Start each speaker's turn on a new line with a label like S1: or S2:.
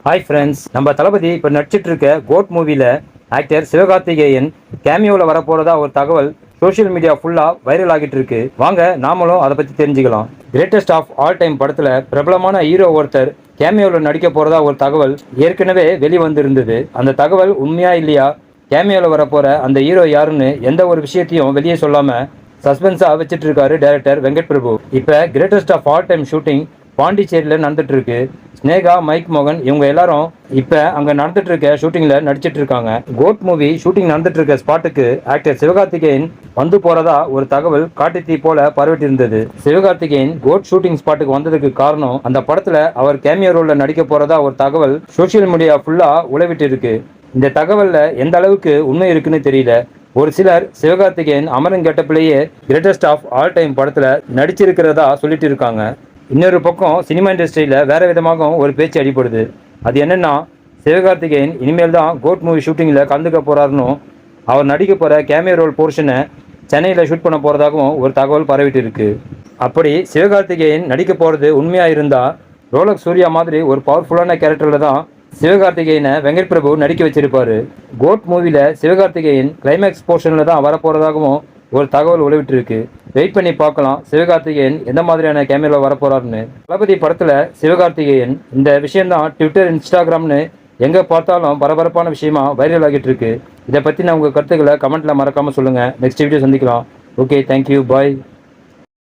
S1: Hi friends, நம்ம தளபதி இப்போ நடிச்சிட்டு இருக்க கோட் மூவியில் ஆக்டர் சிவகார்த்திகேயன் கேமியோவில் வரப்போறதா ஒரு தகவல் சோஷியல் மீடியா ஃபுல்லாக வைரல் ஆகிட்டு இருக்கு. வாங்க நாமளும் அதை பற்றி தெரிஞ்சுக்கலாம். கிரேட்டஸ்ட் ஆஃப் ஆல் டைம் படத்தில் பிரபலமான ஹீரோ ஒருத்தர் கேமியோவில் நடிக்க போறதா ஒரு தகவல் ஏற்கனவே வெளிவந்திருந்தது. அந்த தகவல் உண்மையா இல்லையா, கேமியோவில் வரப்போற அந்த ஹீரோ யாருன்னு எந்த ஒரு விஷயத்தையும் வெளியே சொல்லாம சஸ்பென்ஸா வச்சிட்டு இருக்காரு டைரக்டர் வெங்கட் பிரபு. இப்போ greatest of all time shooting பாண்டிச்சேரியில் நடந்துட்டு இருக்கு. ஸ்னேகா, மைக் மோகன் இவங்க எல்லாரும் இப்ப அங்க நடந்துட்டு இருக்க ஷூட்டிங்ல நடிச்சிட்டு இருக்காங்க. கோட் மூவி ஷூட்டிங் நடந்துட்டு இருக்க ஸ்பாட்டுக்கு ஆக்டர் சிவகார்த்திகேயன் வந்து போறதா ஒரு தகவல் காட்டுத்தீ போல பரவிட்டு இருந்தது. சிவகார்த்திகேயன் கோட் ஷூட்டிங் ஸ்பாட்டுக்கு வந்ததுக்கு காரணம் அந்த படத்துல அவர் கேமியோ ரோல்ல நடிக்க போறதா ஒரு தகவல் சோசியல் மீடியா ஃபுல்லா உலவிட்டு இருக்கு. இந்த தகவல்ல எந்த அளவுக்கு உண்மை இருக்குன்னு தெரியல. ஒரு சிலர் சிவகார்த்திகேயன் அமரன் கெட்டப்பிலேயே கிரேட்டஸ்ட் ஆஃப் ஆல் டைம் படத்துல நடிச்சிருக்கிறதா சொல்லிட்டு இருக்காங்க. இன்னொரு பக்கம் சினிமா இண்டஸ்ட்ரியில் வேறு விதமாகவும் ஒரு பேச்சு அடிப்படுது. அது என்னென்னா, சிவகார்த்திகேயன் இனிமேல் தான் கோட் மூவி ஷூட்டிங்கில் கலந்துக்க போகிறாருன்னு, அவர் நடிக்க போகிற கேமியோ ரோல் போர்ஷனை சென்னையில் ஷூட் பண்ண போகிறதாகவும் ஒரு தகவல் பரவிட்டு இருக்கு. அப்படி சிவகார்த்திகேயன் நடிக்க போகிறது உண்மையாக இருந்தால், ரோலக் சூர்யா மாதிரி ஒரு பவர்ஃபுல்லான கேரக்டரில் தான் சிவகார்த்திகேயனை வெங்கட் பிரபு நடிக்க வச்சிருப்பாரு. கோட் மூவியில் சிவகார்த்திகேயன் கிளைமேக்ஸ் போர்ஷனில் தான் வரப்போகிறதாகவும் ஒரு தகவல் உழவிட்டு இருக்கு. வெயிட் பண்ணி பார்க்கலாம் சிவகார்த்திகேயன் எந்த மாதிரியான கேமராவில் வரப்போறாருன்னு. தளபதி படத்தில் சிவகார்த்திகேயன் இந்த விஷயம்தான் ட்விட்டர், இன்ஸ்டாகிராம்னு எங்கே பார்த்தாலும் பரபரப்பான விஷயமா வைரல் ஆகிட்டு இருக்கு. இதை பற்றி நான் உங்கள் கருத்துக்களை கமெண்ட்டில் மறக்காமல் சொல்லுங்கள். நெக்ஸ்ட் வீடியோ சந்திக்கலாம். ஓகே, தேங்க்யூ, பாய்.